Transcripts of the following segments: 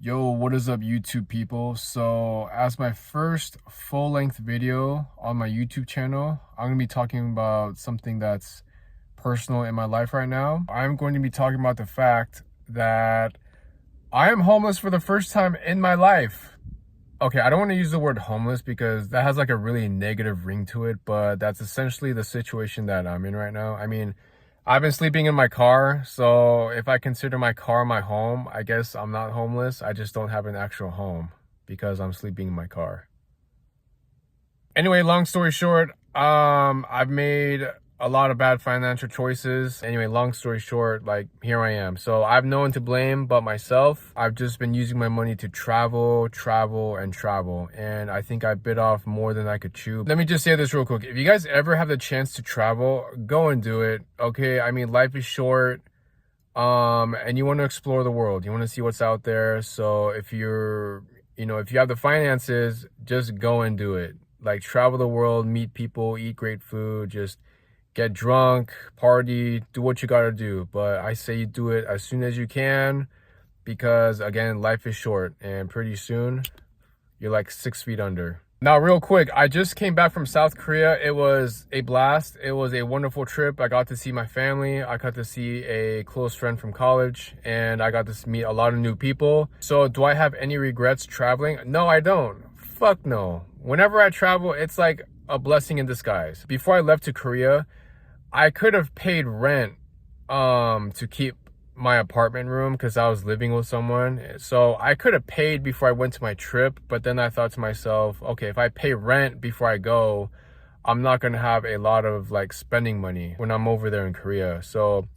Yo, what is up, YouTube people? So, as my first full-length video on my YouTube channel, I'm going to be talking about something that's personal in my life right now. I'm going to be talking about the fact that I am homeless for the first time in my life. Okay, I don't want to use the word homeless because that has like a really negative ring to it, but that's essentially the situation that I'm in right now. I mean, I've been sleeping in my car, so if I consider my car my home, I guess I'm not homeless. I just don't have an actual home because I'm sleeping in my car. Anyway, long story short, I've made a lot of bad financial choices. Anyway, long story short, like, here I am. So I've no one to blame but myself. I've just been using my money to travel, and I think I bit off more than I could chew. Let me just say this real quick. If you guys ever have the chance to travel, go and do it, okay? I mean, life is short, and you want to explore the world. You want to see what's out there. So if if you have the finances, just go and do it. Like, travel the world, meet people, eat great food, just get drunk, party, do what you gotta do. But I say you do it as soon as you can because, again, life is short and pretty soon you're like 6 feet under. Now, real quick, I just came back from South Korea. It was a blast. It was a wonderful trip. I got to see my family. I got to see a close friend from college, and I got to meet a lot of new people. So do I have any regrets traveling? No, I don't. Fuck no. Whenever I travel, it's like a blessing in disguise. Before I left to Korea, I could have paid rent to keep my apartment room because I was living with someone. So I could have paid before I went to my trip, but then I thought to myself, okay, if I pay rent before I go, I'm not going to have a lot of like spending money when I'm over there in Korea. So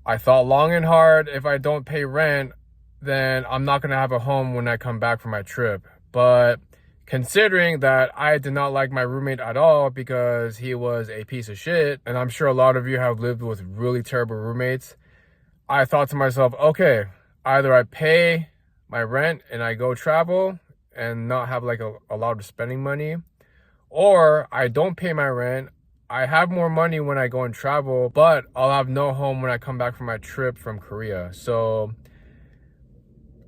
I thought long and hard, if I don't pay rent, then I'm not going to have a home when I come back from my trip. But considering that I did not like my roommate at all because he was a piece of shit, and I'm sure a lot of you have lived with really terrible roommates, I thought to myself, okay, either I pay my rent and I go travel and not have like a lot of spending money, or I don't pay my rent, I have more money when I go and travel, but I'll have no home when I come back from my trip from Korea. So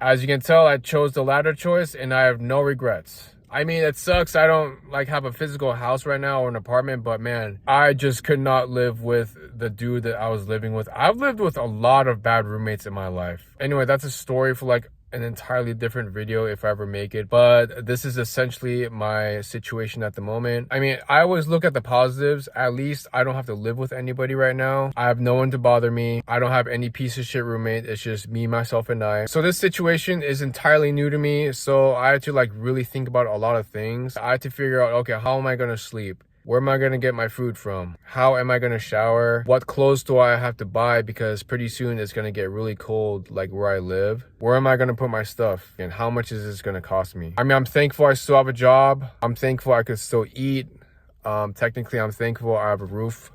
as you can tell, I chose the latter choice and I have no regrets. I mean, it sucks I don't like have a physical house right now or an apartment, but man, I just could not live with the dude that I was living with. I've lived with a lot of bad roommates in my life. Anyway, that's a story for like an entirely different video if I ever make it, but this is essentially my situation at the moment. I mean, I always look at the positives. At least I don't have to live with anybody right now. I have no one to bother me. I don't have any piece of shit roommate. It's just me, myself, and I. So this situation is entirely new to me, so I had to like really think about a lot of things. I had to figure out, okay, how am I gonna sleep? Where am I going to get my food from? How am I going to shower? What clothes do I have to buy? Because pretty soon it's going to get really cold, like where I live. Where am I going to put my stuff? And how much is this going to cost me? I mean, I'm thankful I still have a job. I'm thankful I could still eat. Technically, I'm thankful I have a roof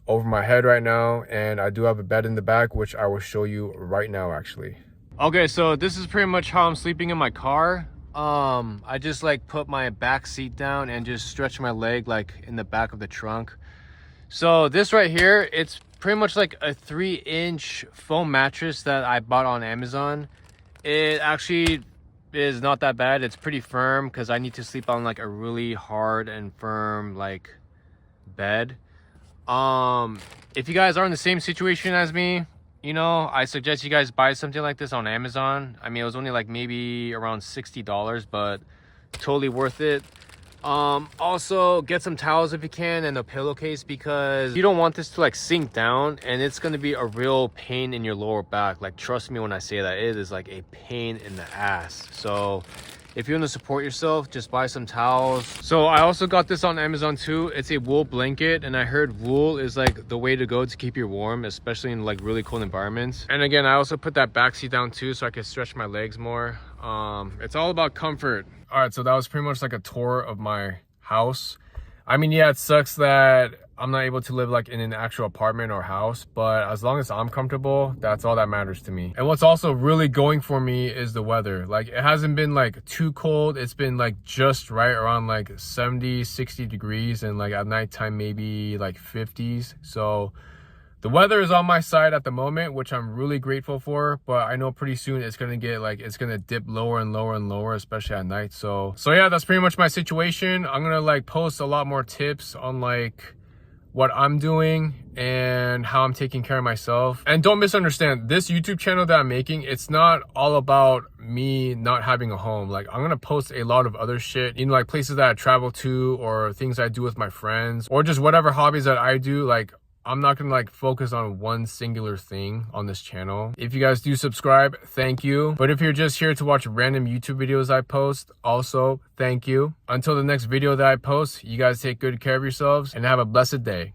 over my head right now. And I do have a bed in the back, which I will show you right now, actually. Okay, so this is pretty much how I'm sleeping in my car. I just like put my back seat down and just stretch my leg like in the back of the trunk. So this right here, it's pretty much like a 3-inch foam mattress that I bought on Amazon. It actually is not that bad. It's pretty firm because I need to sleep on like a really hard and firm like bed. If you guys are in the same situation as me, I suggest you guys buy something like this on Amazon. I mean, it was only like maybe around $60, but totally worth it. Also get some towels if you can and a pillowcase because you don't want this to like sink down and it's going to be a real pain in your lower back. Like, trust me when I say that, it is like a pain in the ass. So if you want to support yourself, just buy some towels. So I also got this on Amazon too. It's a wool blanket, and I heard wool is like the way to go to keep you warm, especially in like really cold environments. And again, I also put that back seat down too so I can stretch my legs more. It's all about comfort. All right, so that was pretty much like a tour of my house. I mean, yeah, it sucks that I'm not able to live like in an actual apartment or house, but as long as I'm comfortable, that's all that matters to me. And what's also really going for me is the weather. Like, it hasn't been like too cold. It's been like just right around like 70, 60 degrees, and like at nighttime maybe like 50s. So The weather is on my side at the moment, which I'm really grateful for, but I know pretty soon it's gonna get like, it's gonna dip lower and lower and lower, especially at night. So yeah, that's pretty much my situation. I'm gonna like post a lot more tips on like what I'm doing and how I'm taking care of myself. And don't misunderstand, this YouTube channel that I'm making, it's not all about me not having a home. Like, I'm gonna post a lot of other shit, you know, like places that I travel to, or things I do with my friends, or just whatever hobbies that I do. Like, I'm not gonna like focus on one singular thing on this channel. If you guys do subscribe, thank you. But if you're just here to watch random YouTube videos I post, also thank you. Until the next video that I post, you guys take good care of yourselves and have a blessed day.